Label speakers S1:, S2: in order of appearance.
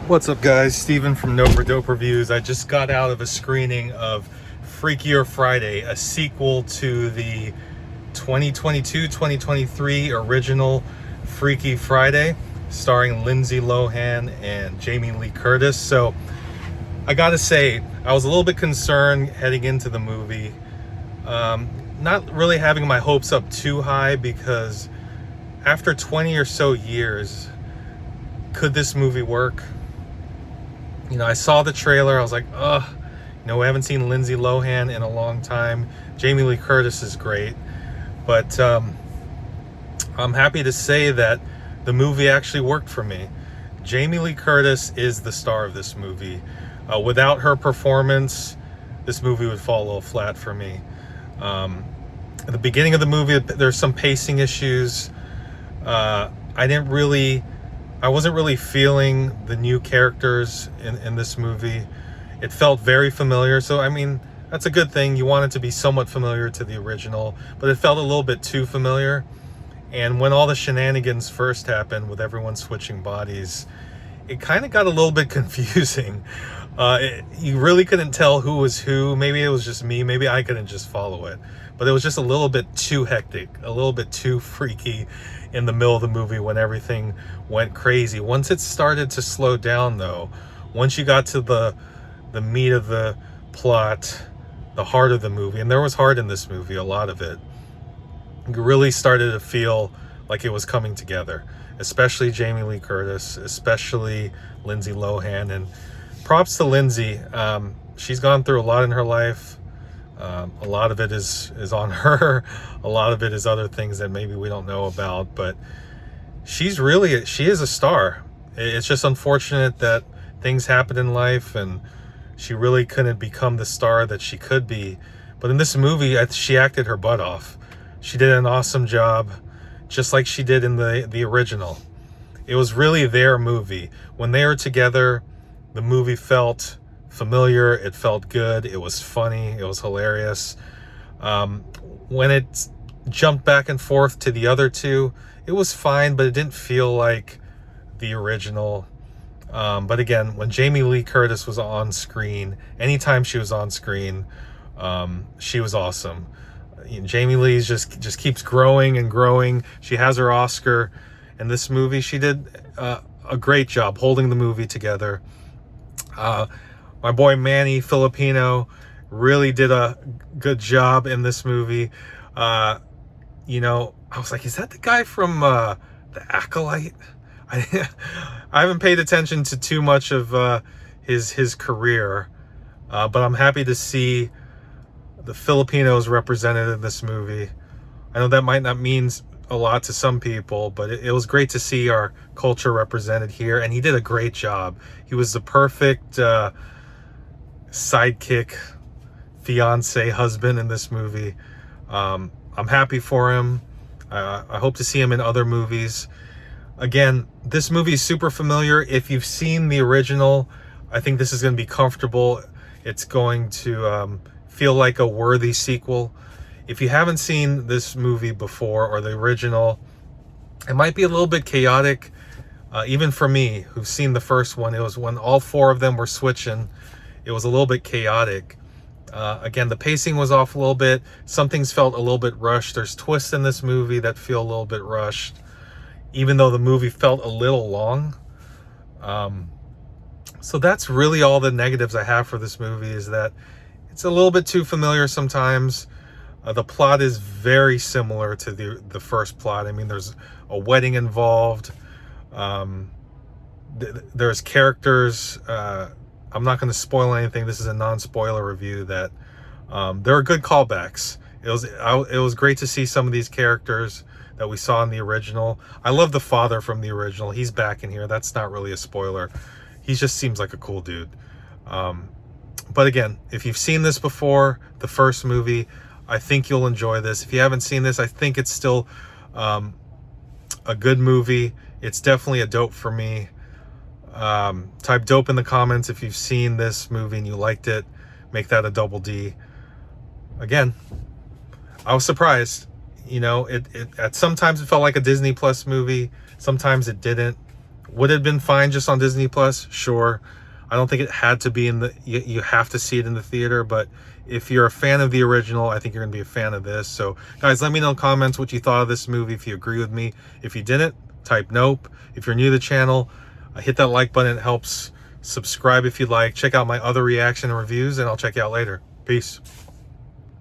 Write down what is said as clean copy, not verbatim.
S1: What's up, guys? Steven from No for Dope Reviews. I just got out of a screening of Freakier Friday, a sequel to the 2022-2023 original Freaky Friday, starring Lindsay Lohan and Jamie Lee Curtis. So I gotta say, I was a little bit concerned heading into the movie. Not really having my hopes up too high, because after 20 or so years, could this movie work? I saw the trailer. I was like, ugh, we haven't seen Lindsay Lohan in a long time. Jamie Lee Curtis is great. But I'm happy to say that the movie actually worked for me. Jamie Lee Curtis is the star of this movie. Without her performance, this movie would fall a little flat for me. At the beginning of the movie, there's some pacing issues. I wasn't really feeling the new characters in this movie. It felt very familiar. So, that's a good thing. You want it to be somewhat familiar to the original, but it felt a little bit too familiar. And when all the shenanigans first happened with everyone switching bodies, it kind of got a little bit confusing. You really couldn't tell who was who. Maybe it was just me. Maybe I couldn't just follow it. But it was just a little bit too hectic, a little bit too freaky in the middle of the movie when everything went crazy. Once it started to slow down, though, once you got to the meat of the plot, the heart of the movie, and there was heart in this movie, a lot of it, you really started to feel like it was coming together, especially Jamie Lee Curtis, especially Lindsay Lohan. And props to Lindsay. She's gone through a lot in her life. A lot of it is on her. A lot of it is other things that maybe we don't know about, but she is a star. It's just unfortunate that things happen in life and she really couldn't become the star that she could be. But in this movie, she acted her butt off. She did an awesome job, just like she did in the original. It was really their movie. When they were together, the movie felt familiar, it felt good, it was funny, it was hilarious. When it jumped back and forth to the other two, it was fine, but it didn't feel like the original. But again, when Jamie Lee Curtis was on screen, anytime she was on screen, she was awesome. Jamie Lee just keeps growing and growing. She has her Oscar, and this movie, she did a great job holding the movie together. My boy Manny Filipino really did a good job in this movie. I was like, is that the guy from The Acolyte? I haven't paid attention to too much of his career, but I'm happy to see the Filipinos represented in this movie. I know that might not mean a lot to some people, but it was great to see our culture represented here, and he did a great job. He was the perfect sidekick, fiance, husband in this movie. I'm happy for him. I hope to see him in other movies. Again, this movie is super familiar. If you've seen the original, I think this is going to be comfortable. It's going to feel like a worthy sequel. If you haven't seen this movie before, or the original, it might be a little bit chaotic, even for me, who've seen the first one. It was when all four of them were switching. It was a little bit chaotic. Again, the pacing was off a little bit. Some things felt a little bit rushed. There's twists in this movie that feel a little bit rushed, even though the movie felt a little long. So that's really all the negatives I have for this movie, is that it's a little bit too familiar sometimes. The plot is very similar to the first plot. There's a wedding involved. There's characters. I'm not going to spoil anything. This is a non-spoiler review. That there are good callbacks. It was great to see some of these characters that we saw in the original. I love the father from the original. He's back in here. That's not really a spoiler. He just seems like a cool dude. But again, if you've seen this before, the first movie, I think you'll enjoy this. If you haven't seen this, I think it's still a good movie. It's definitely a dope for me. Type dope in the comments if you've seen this movie and you liked it. Make that a double D. Again, I was surprised. It at sometimes it felt like a Disney Plus movie. Sometimes it didn't. Would it have been fine just on Disney Plus? Sure. I don't think it had to be in the, you have to see it in the theater, but if you're a fan of the original, I think you're going to be a fan of this. So guys, let me know in the comments what you thought of this movie, if you agree with me. If you didn't, type nope. If you're new to the channel, hit that like button. It helps. Subscribe if you'd like. Check out my other reaction and reviews, and I'll check you out later. Peace.